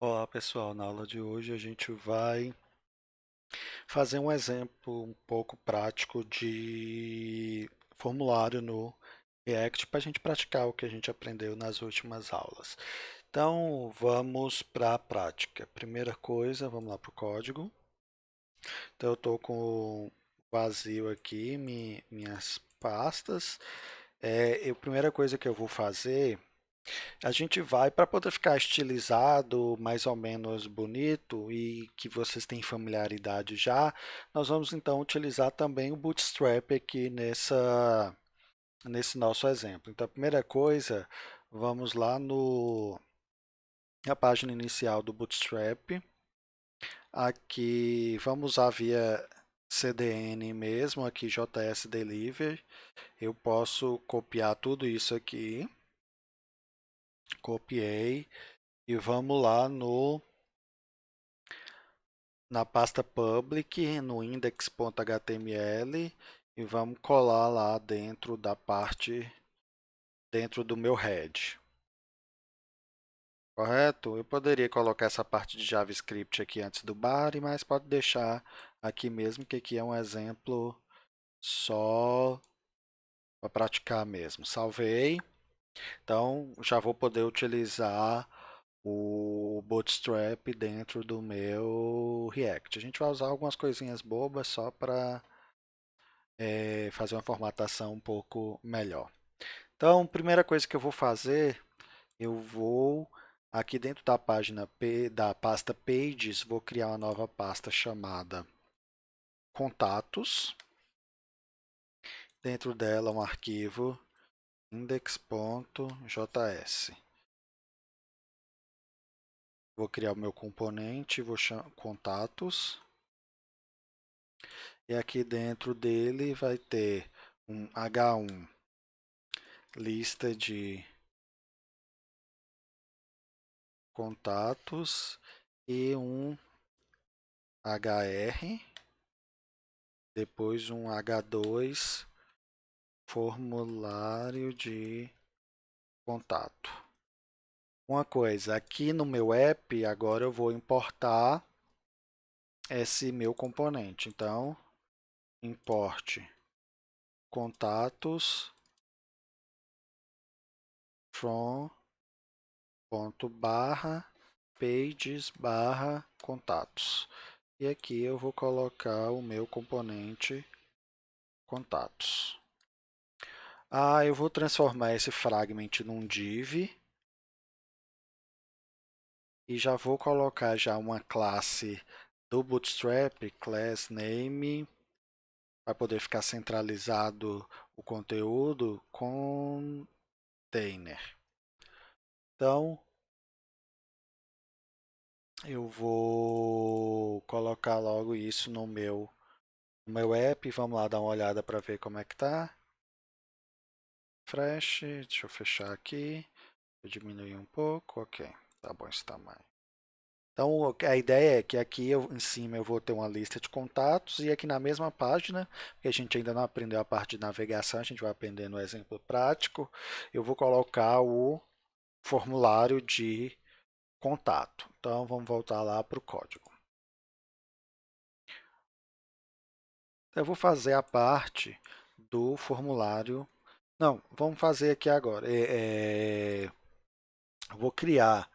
Olá pessoal, na aula de hoje a gente vai fazer um exemplo um pouco prático de formulário no React para a gente praticar o que a gente aprendeu nas últimas aulas. Então vamos para a prática. Primeira coisa, vamos lá para o código. Então eu estou com vazio aqui, minhas pastas. A primeira coisa que eu vou fazer, a gente vai, para poder ficar estilizado, mais ou menos bonito e que vocês têm familiaridade já, nós vamos então utilizar também o Bootstrap aqui nesse nosso exemplo. Então, a primeira coisa, vamos lá na página inicial do Bootstrap. Aqui, vamos usar via CDN mesmo, aqui JS Delivery. Eu posso copiar tudo isso aqui. Copiei. E vamos lá na pasta public, no index.html e vamos colar lá dentro da parte, dentro do meu head. Correto? Eu poderia colocar essa parte de JavaScript aqui antes do body, mas pode deixar aqui mesmo, que aqui é um exemplo só para praticar mesmo. Salvei. Então, já vou poder utilizar o Bootstrap dentro do meu React. A gente vai usar algumas coisinhas bobas só para fazer uma formatação um pouco melhor. Então, primeira coisa que eu vou fazer, eu vou aqui dentro da página da pasta Pages, vou criar uma nova pasta chamada Contatos. Dentro dela um arquivo index.js. Vou criar o meu componente, vou chamar contatos. E aqui dentro dele vai ter um H1, lista de contatos, e um HR, depois um H2, formulário de contato. Uma coisa, aqui no meu app, agora eu vou importar esse meu componente. Então, importe contatos from ponto barra pages barra contatos. E aqui eu vou colocar o meu componente contatos. Eu vou transformar esse fragment num div e já vou colocar já uma classe do Bootstrap, class name, para poder ficar centralizado o conteúdo, container. Então, eu vou colocar logo isso no meu app. Vamos lá dar uma olhada para ver como é que tá. Fresh, deixa eu fechar aqui. Vou diminuir um pouco, ok. Tá bom esse tamanho. Então, a ideia é que aqui em cima eu vou ter uma lista de contatos e aqui na mesma página, que a gente ainda não aprendeu a parte de navegação, a gente vai aprender no exemplo prático, eu vou colocar o formulário de contato. Então, vamos voltar lá para o código. Eu vou fazer a parte do formulário. Não, vamos fazer aqui agora. Vou criar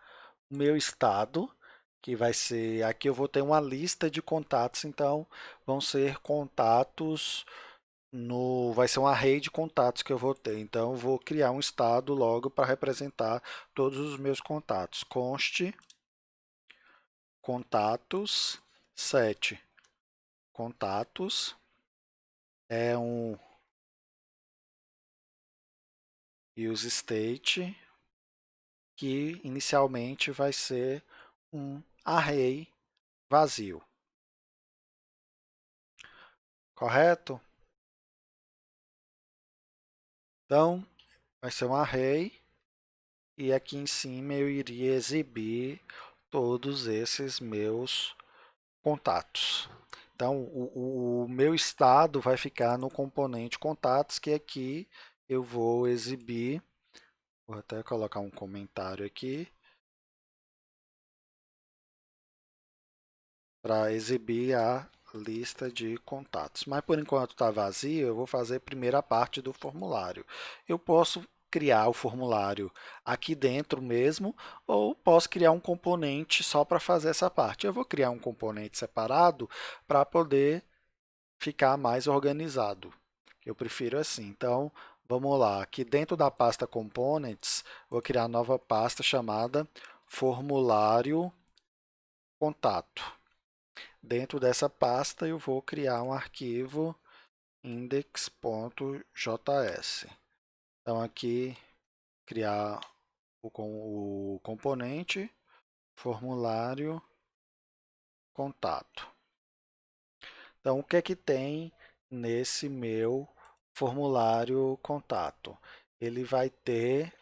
o meu estado, que vai ser, aqui eu vou ter uma lista de contatos, então vão ser contatos vai ser um array de contatos que eu vou ter. Então eu vou criar um estado logo para representar todos os meus contatos. Const contatos set contatos é um use state que inicialmente vai ser um array vazio. Correto? Então, vai ser um array e aqui em cima eu iria exibir todos esses meus contatos. Então, o meu estado vai ficar no componente contatos, que aqui eu vou exibir. Vou até colocar um comentário aqui. para exibir a lista de contatos. Mas por enquanto está vazio, eu vou fazer primeiro a parte do formulário. Eu posso criar o formulário aqui dentro mesmo, ou posso criar um componente só para fazer essa parte. Eu vou criar um componente separado para poder ficar mais organizado. Eu prefiro assim. Então, vamos lá. Aqui dentro da pasta Components, vou criar nova pasta chamada Formulário Contato. Dentro dessa pasta, eu vou criar um arquivo index.js. Então, aqui, criar o componente formulário contato. Então, o que é que tem nesse meu formulário contato? Ele vai ter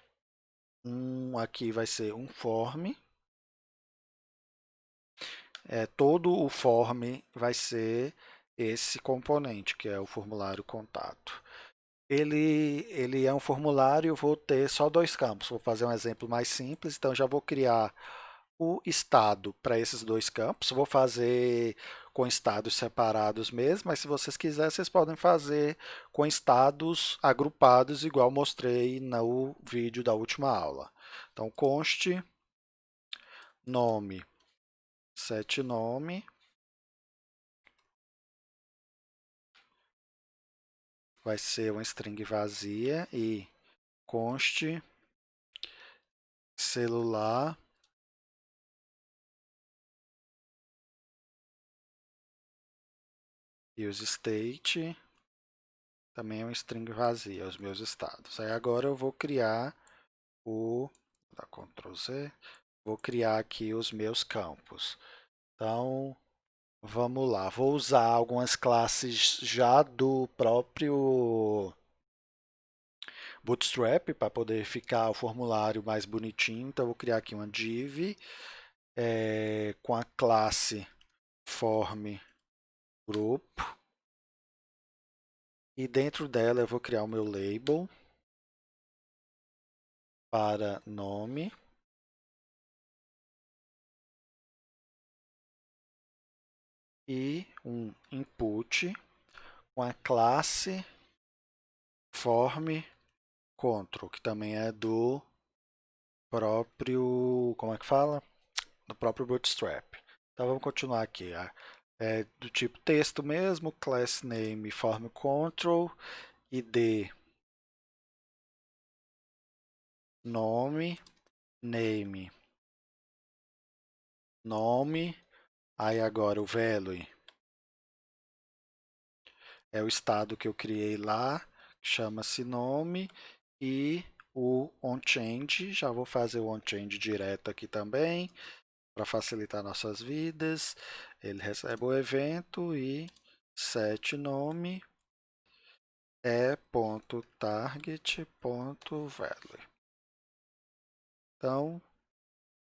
aqui vai ser um form. Todo o form vai ser esse componente, que é o formulário contato. Ele é um formulário, eu vou ter só dois campos. Vou fazer um exemplo mais simples, então já vou criar o estado para esses dois campos. Vou fazer com estados separados mesmo, mas se vocês quiserem, vocês podem fazer com estados agrupados, igual mostrei no vídeo da última aula. Então, const nome, set nome, vai ser uma string vazia e const celular use state também é uma string vazia, os meus estados. Aí agora eu vou criar vou dar Ctrl Z, vou criar aqui os meus campos. Então, vamos lá. Vou usar algumas classes já do próprio Bootstrap para poder ficar o formulário mais bonitinho. Então, vou criar aqui uma div com a classe form group. E dentro dela eu vou criar o meu label para nome. E um input com a classe form control, que também é do próprio, como é que fala? Do próprio Bootstrap. Então vamos continuar aqui. É do tipo texto mesmo, class name form control, id nome, name, nome, aí agora o value é o estado que eu criei lá, chama-se nome, e o onChange, já vou fazer o onChange direto aqui também, para facilitar nossas vidas. Ele recebe o evento e set nome é .target.value. Então,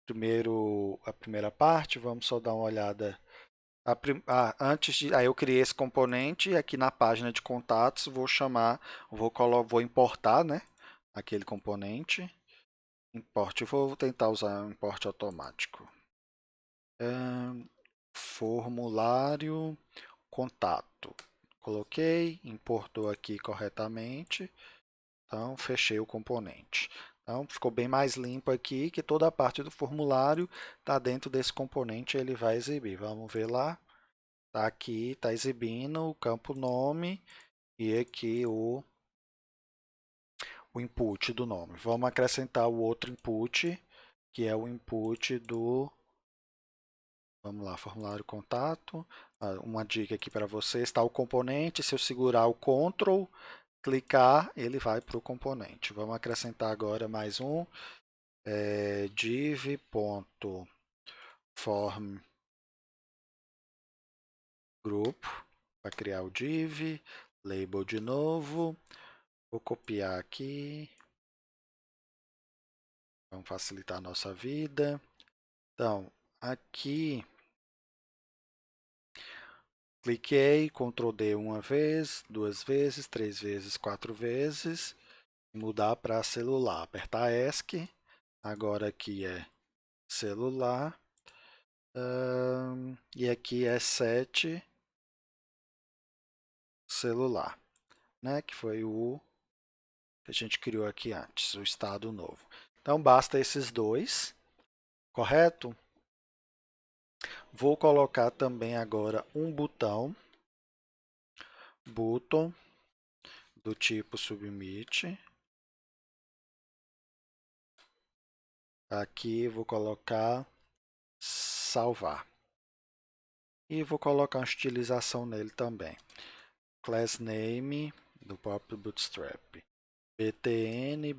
primeiro a primeira parte, vamos só dar uma olhada. Aí eu criei esse componente e aqui na página de contatos vou chamar, vou importar, né, aquele componente. Import, vou tentar usar um import automático. Formulário contato. Coloquei, importou aqui corretamente. Então, fechei o componente. Então, ficou bem mais limpo aqui, que toda a parte do formulário está dentro desse componente, ele vai exibir. Vamos ver lá. Está aqui, está exibindo o campo nome e aqui o input do nome. Vamos acrescentar o outro input, que é o input do... Vamos lá, formulário contato. Uma dica aqui para você, está o componente, se eu segurar o Ctrl, clicar, ele vai para o componente. Vamos acrescentar agora mais um, div.form group, para criar o div, label de novo, vou copiar aqui, vamos facilitar a nossa vida. Então, aqui, cliquei, Ctrl D uma vez, duas vezes, três vezes, quatro vezes, mudar para celular, apertar ESC, agora aqui é celular, E aqui é set celular, né? Que foi o que a gente criou aqui antes, o estado novo. Então basta esses dois, correto? Vou colocar também agora um botão, button, do tipo submit. Aqui vou colocar salvar. E vou colocar uma estilização nele também. Class name do próprio Bootstrap. btn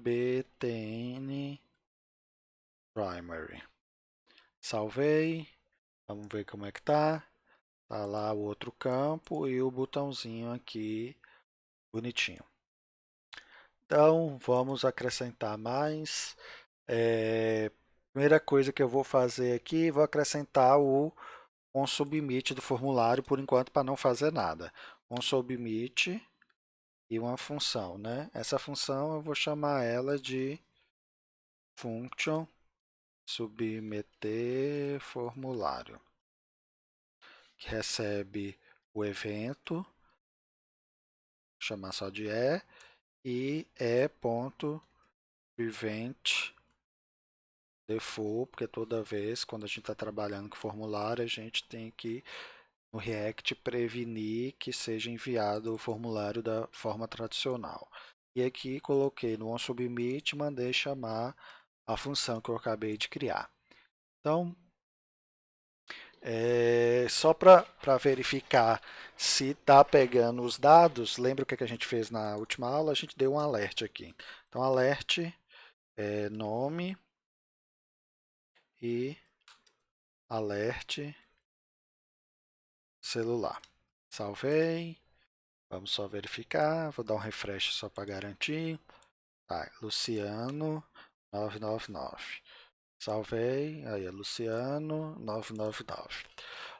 primary. Salvei. Vamos ver como é que tá. Tá lá o outro campo e o botãozinho aqui bonitinho. Então, vamos acrescentar mais. Primeira coisa que eu vou fazer aqui, vou acrescentar o onSubmit do formulário por enquanto para não fazer nada. OnSubmit e uma função, né? Essa função eu vou chamar ela de function submeter formulário, que recebe o evento, vou chamar só de e e.prevent default, porque toda vez quando a gente está trabalhando com formulário, a gente tem que no React prevenir que seja enviado o formulário da forma tradicional. E aqui coloquei no onSubmit e mandei chamar a função que eu acabei de criar. Então, só para verificar se está pegando os dados, lembra o que a gente fez na última aula? A gente deu um alert aqui. Então, alert nome e alert celular. Salvei. Vamos só verificar. Vou dar um refresh só para garantir. Tá, Luciano 999. Salvei. Aí, Luciano 999.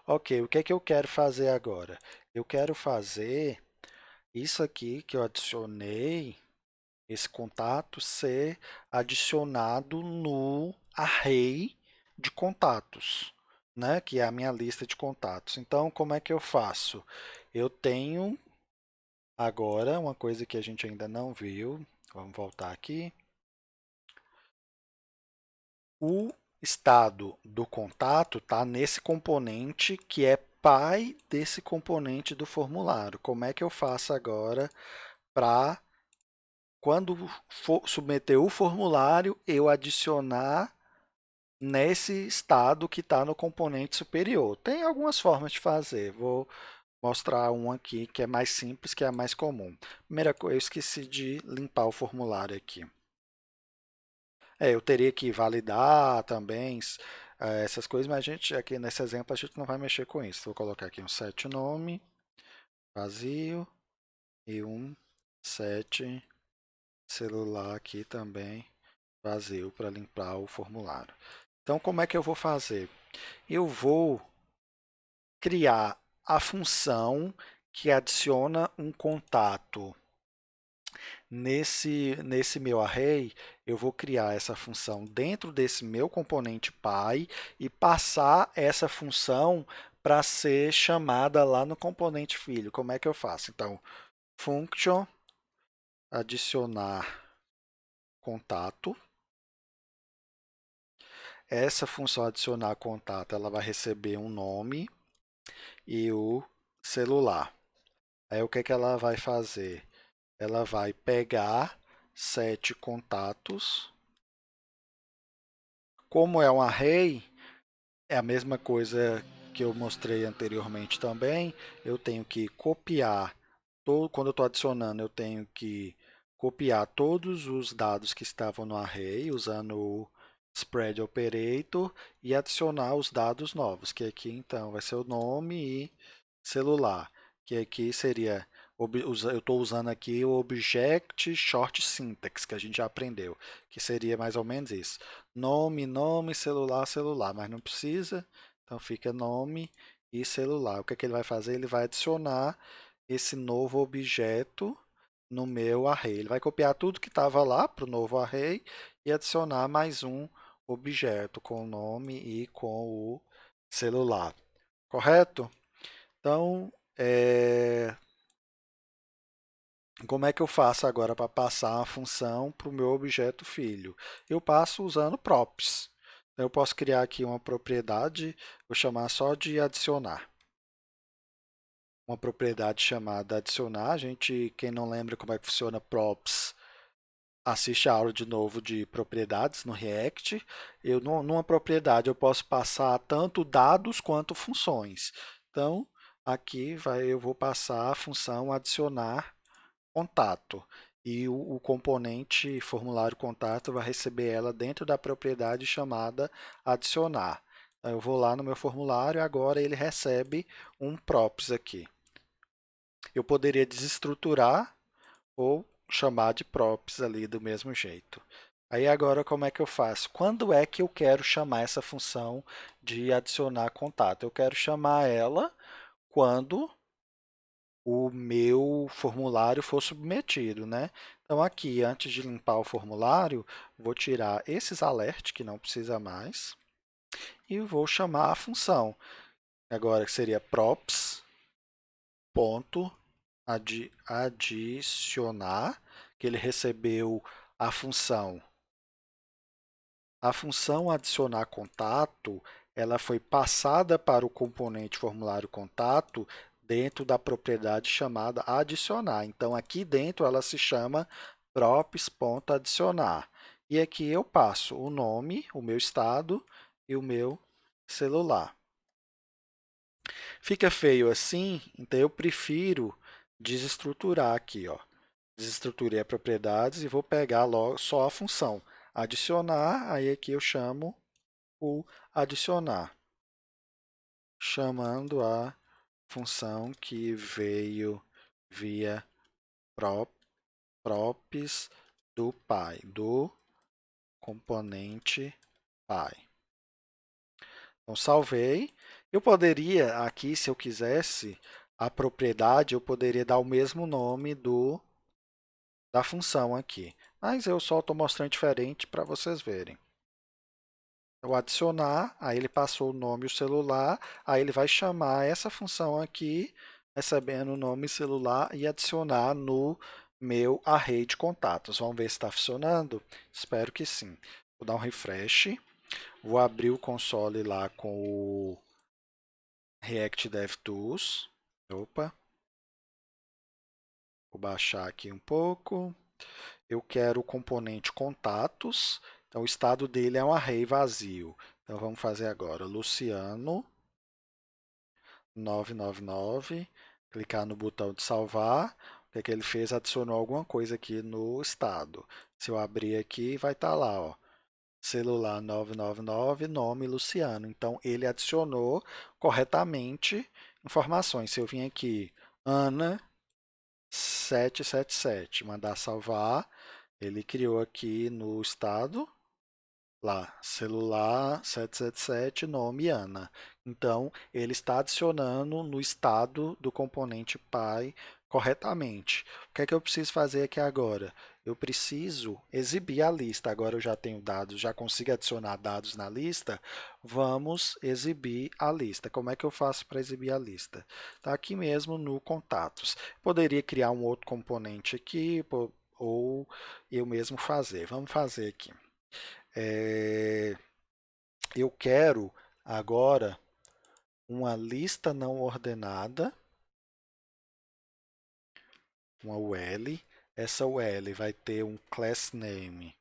Ok, o que é que eu quero fazer agora? Eu quero fazer isso aqui que eu adicionei, esse contato, ser adicionado no array de contatos, né? Que é a minha lista de contatos. Então, como é que eu faço? Eu tenho agora uma coisa que a gente ainda não viu. Vamos voltar aqui. O estado do contato está nesse componente que é pai desse componente do formulário. Como é que eu faço agora para, quando for submeter o formulário, eu adicionar nesse estado que está no componente superior? Tem algumas formas de fazer. Vou mostrar um aqui que é mais simples, que é a mais comum. Primeira coisa, eu esqueci de limpar o formulário aqui. Eu teria que validar também essas coisas, mas a gente, aqui nesse exemplo, a gente não vai mexer com isso. Vou colocar aqui um set nome vazio e um set celular aqui também vazio para limpar o formulário. Então, como é que eu vou fazer? Eu vou criar a função que adiciona um contato nesse meu array. Eu vou criar essa função dentro desse meu componente pai e passar essa função para ser chamada lá no componente filho. Como é que eu faço? Então, function adicionar contato. Essa função adicionar contato, ela vai receber um nome e o celular. Aí o que é que ela vai fazer? Ela vai pegar 7 contatos. Como é um array, é a mesma coisa que eu mostrei anteriormente também. Eu tenho que copiar, quando eu estou adicionando, eu tenho que copiar todos os dados que estavam no array, usando o spread operator, e adicionar os dados novos, que aqui então vai ser o nome e celular, que aqui seria, eu estou usando aqui o Object Short Syntax, que a gente já aprendeu, que seria mais ou menos isso. Nome, nome, celular, celular, mas não precisa, então fica nome e celular. O que é que ele vai fazer? Ele vai adicionar esse novo objeto no meu array. Ele vai copiar tudo que estava lá para o novo array e adicionar mais um objeto com o nome e com o celular, correto? Então, como é que eu faço agora para passar a função para o meu objeto filho? Eu passo usando props. Eu posso criar aqui uma propriedade, vou chamar só de adicionar. Uma propriedade chamada adicionar. Quem não lembra como é que funciona props, assiste a aula de novo de propriedades no React. Numa propriedade eu posso passar tanto dados quanto funções. Então, eu vou passar a função adicionar contato. E o componente formulário contato vai receber ela dentro da propriedade chamada adicionar. Então, eu vou lá no meu formulário e agora ele recebe um props aqui. Eu poderia desestruturar ou chamar de props ali do mesmo jeito. Aí agora como é que eu faço? Quando é que eu quero chamar essa função de adicionar contato? Eu quero chamar ela quando o meu formulário for submetido, né? Então aqui, antes de limpar o formulário, vou tirar esses alerts que não precisa mais e vou chamar a função. Agora que seria props ponto adicionar, que ele recebeu a função. A função adicionar contato, ela foi passada para o componente formulário contato dentro da propriedade chamada adicionar. Então, aqui dentro ela se chama props.adicionar. E aqui eu passo o nome, o meu estado e o meu celular. Fica feio assim, então eu prefiro desestruturar aqui, ó. Desestruturei as propriedades e vou pegar logo só a função adicionar, aí aqui eu chamo o adicionar, chamando a função que veio via props do pai, do componente pai. Então, salvei. Eu poderia aqui, se eu quisesse, a propriedade, eu poderia dar o mesmo nome da função aqui. Mas eu só estou mostrando diferente para vocês verem. Eu adicionar, aí ele passou o nome e o celular, aí ele vai chamar essa função aqui, recebendo o nome e celular, e adicionar no meu array de contatos. Vamos ver se está funcionando? Espero que sim. Vou dar um refresh, vou abrir o console lá com o React DevTools. Opa, vou baixar aqui um pouco. Eu quero o componente contatos, então o estado dele é um array vazio. Então vamos fazer agora, Luciano 999, clicar no botão de salvar. O que é que ele fez? Adicionou alguma coisa aqui no estado. Se eu abrir aqui, vai estar lá, ó, celular 999, nome Luciano. Então ele adicionou corretamente informações. Se eu vim aqui, Ana 777, mandar salvar, ele criou aqui no estado, lá, celular 777, nome Ana. Então, ele está adicionando no estado do componente pai corretamente. O que é que eu preciso fazer aqui agora? Eu preciso exibir a lista. Agora eu já tenho dados, já consigo adicionar dados na lista. Vamos exibir a lista. Como é que eu faço para exibir a lista? Está aqui mesmo no contatos. Poderia criar um outro componente aqui, ou eu mesmo fazer. Vamos fazer aqui. Eu quero agora uma lista não ordenada, uma UL. Essa UL vai ter um class name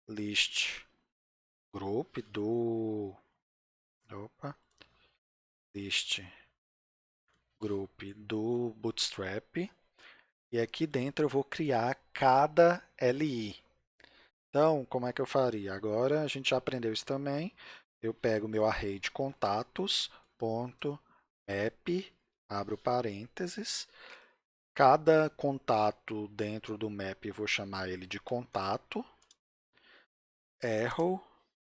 list group do opa, list group do Bootstrap. E aqui dentro eu vou criar cada LI. Então, como é que eu faria? Agora a gente já aprendeu isso também. Eu pego meu array de contatos, ponto, map, abro parênteses. Cada contato dentro do map eu vou chamar ele de contato, arrow,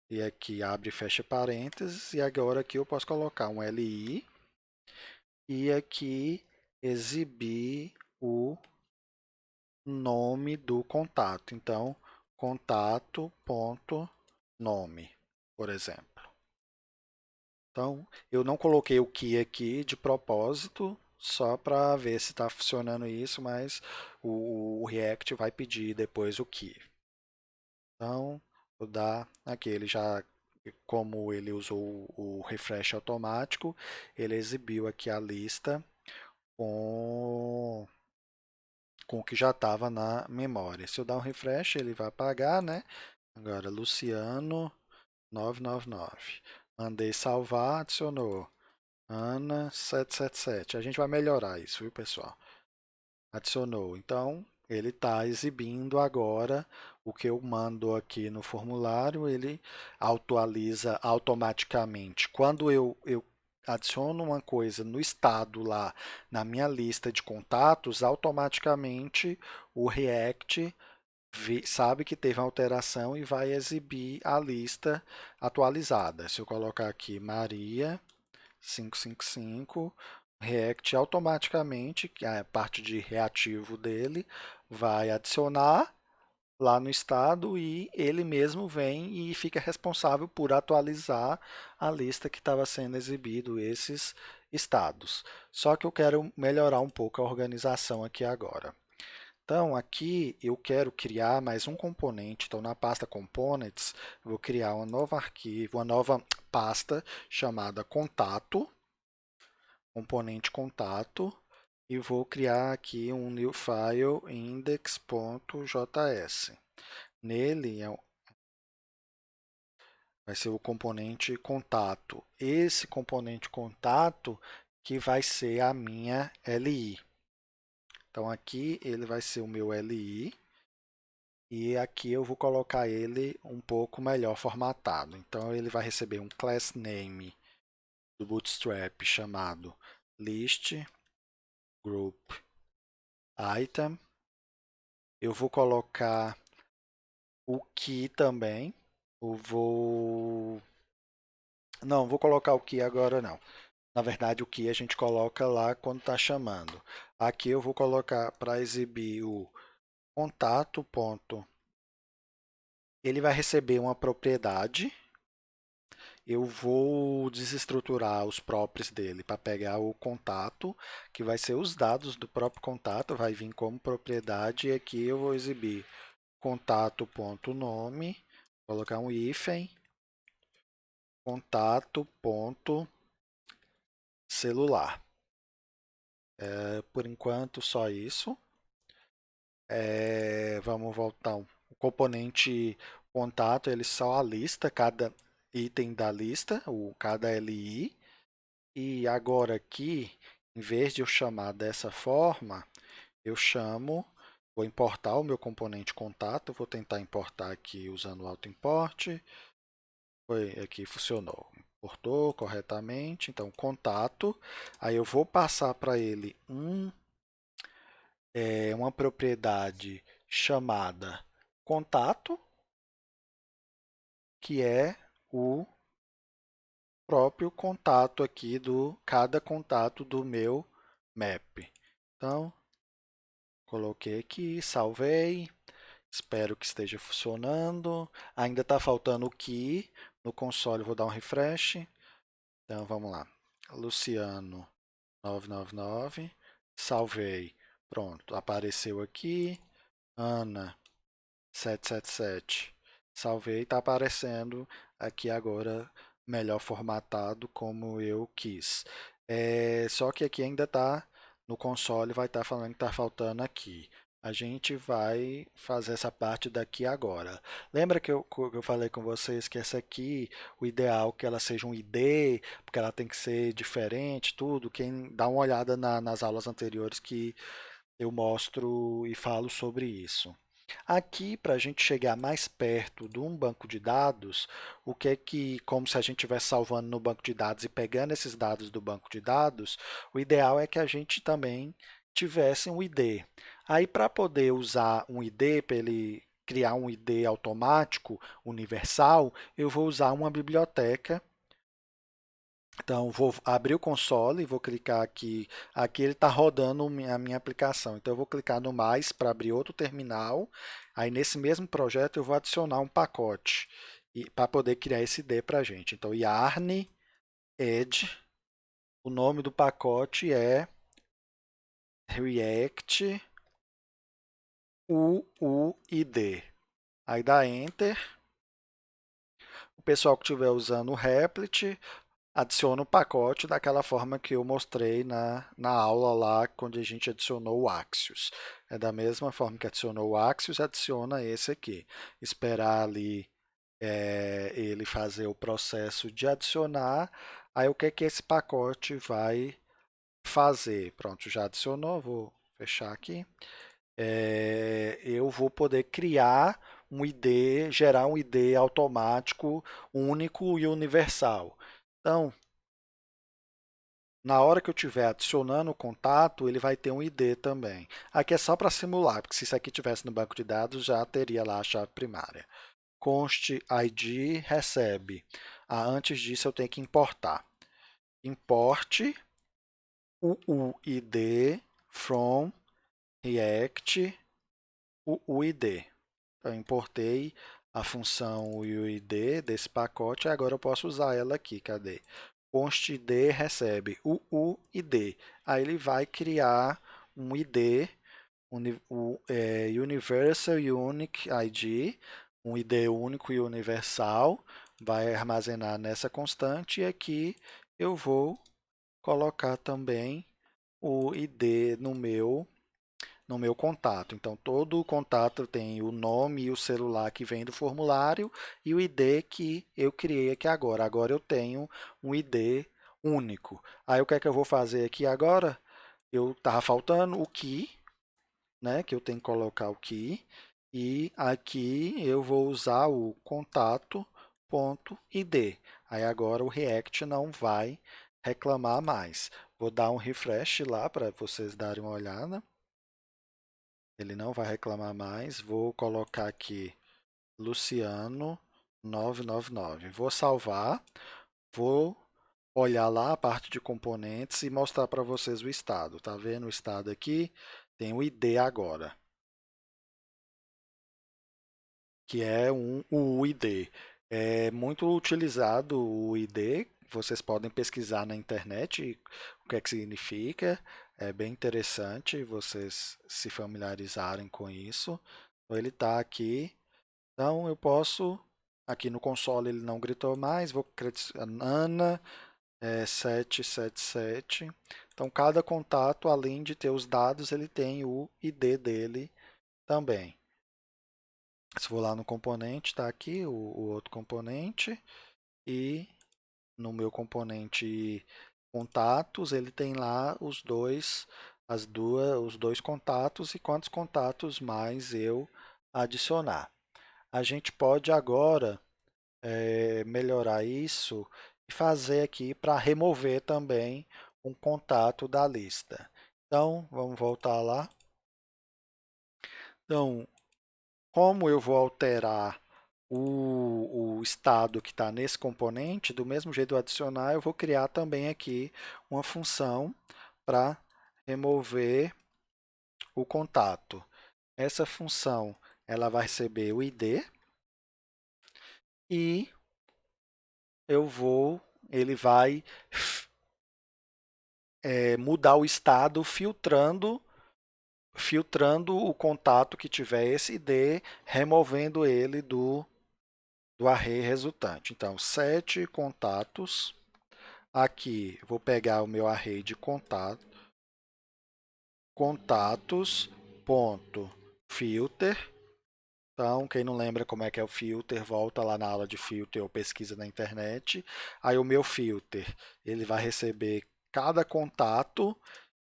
e aqui abre e fecha parênteses, e agora aqui eu posso colocar um li, e aqui exibir o nome do contato. Então, contato.nome. por exemplo. Então, eu não coloquei o key aqui de propósito, só para ver se está funcionando isso, mas o React vai pedir depois o key. Então, vou dar aqui, ele já, como ele usou o refresh automático, ele exibiu aqui a lista com, com o que já estava na memória. Se eu dar um refresh, ele vai apagar, né? Agora, Luciano 999. Mandei salvar, adicionou. Ana 777. A gente vai melhorar isso, viu, pessoal? Adicionou. Então, ele está exibindo agora o que eu mando aqui no formulário, ele atualiza automaticamente. Quando eu adiciono uma coisa no estado lá, na minha lista de contatos, automaticamente o React sabe que teve uma alteração e vai exibir a lista atualizada. Se eu colocar aqui Maria 555, React automaticamente, que é a parte de reativo dele, vai adicionar lá no estado e ele mesmo vem e fica responsável por atualizar a lista que estava sendo exibido esses estados. Só que eu quero melhorar um pouco a organização aqui agora. Então, aqui eu quero criar mais um componente. Então, na pasta Components, eu vou criar um novo arquivo, uma nova pasta chamada Contato, componente contato, e vou criar aqui um new file index.js. Nele vai ser o componente contato. Esse componente contato que vai ser a minha LI. Então aqui ele vai ser o meu LI e aqui eu vou colocar ele um pouco melhor formatado. Então ele vai receber um class name do Bootstrap chamado list group item. Eu vou colocar o key também. Eu vou. Não, vou colocar o key agora não. Na verdade, o key a gente coloca lá quando está chamando. Aqui eu vou colocar para exibir o contato ponto. Ele vai receber uma propriedade. Eu vou desestruturar os props dele para pegar o contato, que vai ser os dados do próprio contato, vai vir como propriedade. E aqui eu vou exibir contato.nome, colocar um hífen, contato.celular. Por enquanto, só isso. Vamos voltar. O componente contato, ele só lista cada item da lista, cada LI. E agora aqui, em vez de eu chamar dessa forma, eu chamo, vou importar o meu componente contato, vou tentar importar aqui usando o autoimport. Foi aqui, funcionou. Importou corretamente, então contato. Aí eu vou passar para ele uma propriedade chamada contato, que é o próprio contato aqui do cada contato do meu map. Então, coloquei aqui, salvei, espero que esteja funcionando. Ainda está faltando o key no console, vou dar um refresh. Então, vamos lá. Luciano 999, salvei. Pronto, apareceu aqui. Ana 777. Salvei, está aparecendo aqui agora melhor formatado como eu quis. Só que aqui ainda está no console, vai estar falando que está faltando aqui. A gente vai fazer essa parte daqui agora. Lembra que eu falei com vocês que essa aqui, o ideal é que ela seja um ID, porque ela tem que ser diferente, tudo. Quem dá uma olhada nas aulas anteriores que eu mostro e falo sobre isso. Aqui, para a gente chegar mais perto de um banco de dados, o que é que, como se a gente estivesse salvando no banco de dados e pegando esses dados do banco de dados, o ideal é que a gente também tivesse um ID. Aí, para poder usar um ID, para ele criar um ID automático, universal, eu vou usar uma biblioteca. Então, vou abrir o console e vou clicar aqui. Aqui ele está rodando a minha aplicação. Então, eu vou clicar no mais para abrir outro terminal. Aí, nesse mesmo projeto, eu vou adicionar um pacote, e para poder criar esse ID para a gente. Então, yarn add, o nome do pacote é React UUID. Aí dá Enter. O pessoal que estiver usando o Replit, adiciona o pacote daquela forma que eu mostrei na aula lá, quando a gente adicionou o Axios. É da mesma forma que adicionou o Axios, adiciona esse aqui. Esperar ali ele fazer o processo de adicionar. Aí o que é que esse pacote vai fazer? Pronto, já adicionou, vou fechar aqui. Eu vou poder criar um ID, gerar um ID automático, único e universal. Então, na hora que eu estiver adicionando o contato, ele vai ter um ID também. Aqui é só para simular, porque se isso aqui tivesse no banco de dados, já teria lá a chave primária. Const ID recebe. Antes disso, eu tenho que importar. Import UUID from React UUID. Eu importei a função UUID desse pacote e agora eu posso usar ela aqui. Cadê? Const ID recebe UUID. Aí ele vai criar um ID, Universal Unique ID, um ID único e universal, vai armazenar nessa constante e aqui eu vou colocar também o ID no meu contato. Então, todo o contato tem o nome e o celular que vem do formulário e o ID que eu criei aqui agora. Agora eu tenho um ID único. Aí o que é que eu vou fazer aqui agora? Eu estava faltando o key, né? Que eu tenho que colocar o key. E aqui eu vou usar o contato.id. Aí agora o React não vai reclamar mais. Vou dar um refresh lá para vocês darem uma olhada. Ele não vai reclamar mais. Vou colocar aqui Luciano 999. Vou salvar. Vou olhar lá a parte de componentes e mostrar para vocês o estado. Tá vendo o estado aqui? Tem o ID agora, que é o ID. É muito utilizado o ID. Vocês podem pesquisar na internet o que é que significa. É bem interessante vocês se familiarizarem com isso. Então, ele está aqui. Então eu posso, aqui no console ele não gritou mais, vou Ana 777. Então cada contato, além de ter os dados, ele tem o ID dele também. Se for lá no componente, está aqui o outro componente e no meu componente contatos, ele tem lá os dois contatos e quantos contatos mais eu adicionar. A gente pode agora melhorar isso e fazer aqui para remover também um contato da lista. Então, vamos voltar lá. Então, como eu vou alterar o estado que está nesse componente, do mesmo jeito de eu adicionar, eu vou criar também aqui uma função para remover o contato. Essa função ela vai receber o ID e ele vai mudar o estado filtrando o contato que tiver esse ID, removendo ele do array resultante. Então, 7 contatos. Aqui, vou pegar o meu array de contatos, ponto, filter. Então, quem não lembra como é que é o filter, volta lá na aula de filter ou pesquisa na internet. Aí o meu filter, ele vai receber cada contato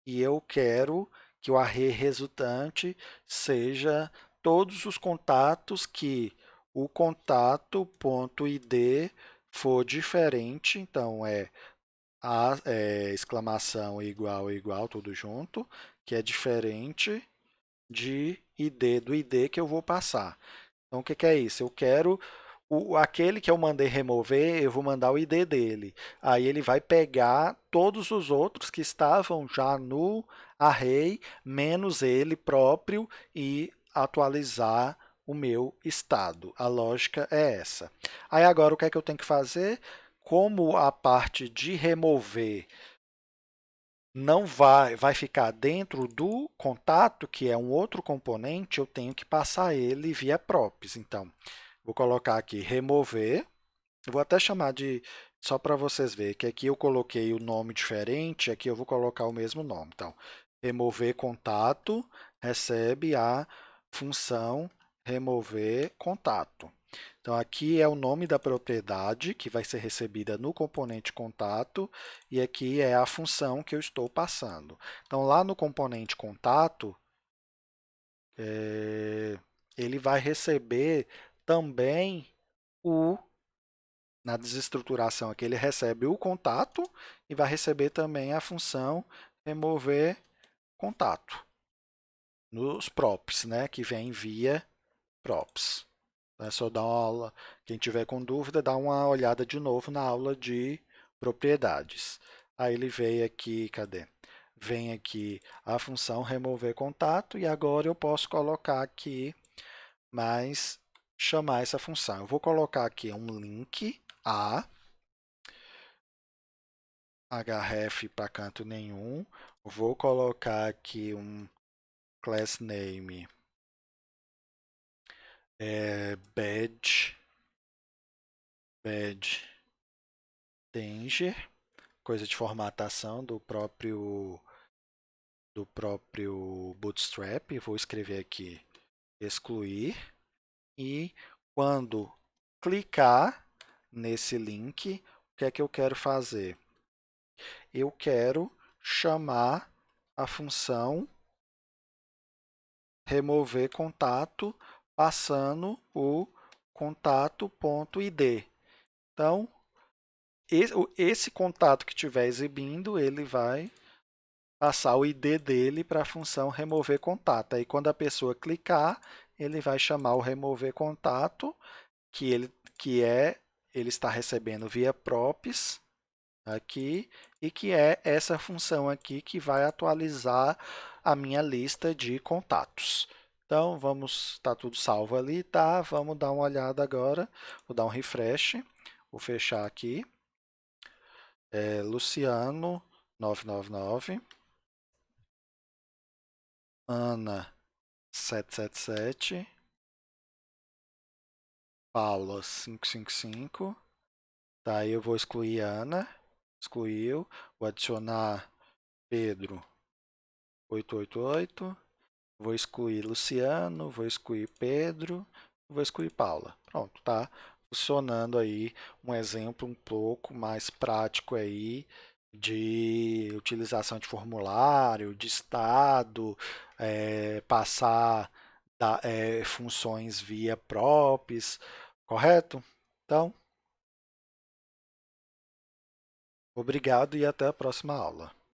e eu quero que o array resultante seja todos os contatos que o contato.id for diferente, então exclamação igual, tudo junto, que é diferente de ID do ID que eu vou passar. Então, o que é isso? Eu quero aquele que eu mandei remover, eu vou mandar o ID dele. Aí ele vai pegar todos os outros que estavam já no array, menos ele próprio, e atualizar o meu estado. A lógica é essa. Aí agora o que é que eu tenho que fazer? Como a parte de remover não vai ficar dentro do contato, que é um outro componente, eu tenho que passar ele via props. Então, vou colocar aqui remover. Eu vou até chamar de, só para vocês verem, que aqui eu coloquei o nome diferente, aqui eu vou colocar o mesmo nome. Então, remover contato recebe a função remover contato. Então, aqui é o nome da propriedade que vai ser recebida no componente contato e aqui é a função que eu estou passando. Então, lá no componente contato, ele vai receber também na desestruturação aqui, ele recebe o contato e vai receber também a função remover contato nos props, né, que vem via props. É só dar uma aula, quem tiver com dúvida, dá uma olhada de novo na aula de propriedades. Aí ele veio aqui, cadê? Vem aqui a função remover contato e agora eu posso colocar aqui mais chamar essa função. Eu vou colocar aqui um link a href para canto nenhum. Vou colocar aqui um class name badge danger, coisa de formatação do próprio Bootstrap. Vou escrever aqui excluir e quando clicar nesse link, o que é que eu quero fazer? Eu quero chamar a função remover contato passando o contato.id. Então, esse contato que estiver exibindo, ele vai passar o ID dele para a função remover contato. Aí, quando a pessoa clicar, ele vai chamar o remover contato, ele está recebendo via props aqui, e que é essa função aqui que vai atualizar a minha lista de contatos. Então, está tudo salvo ali, tá? Vamos dar uma olhada agora. Vou dar um refresh. Vou fechar aqui. Luciano 999, Ana 777, Paula 555. Tá, aí eu vou excluir a Ana. Excluiu. Vou adicionar Pedro 888. Vou excluir Luciano, vou excluir Pedro, vou excluir Paula. Pronto, tá funcionando aí um exemplo um pouco mais prático aí de utilização de formulário, de estado, passar funções via props, correto? Então, obrigado e até a próxima aula.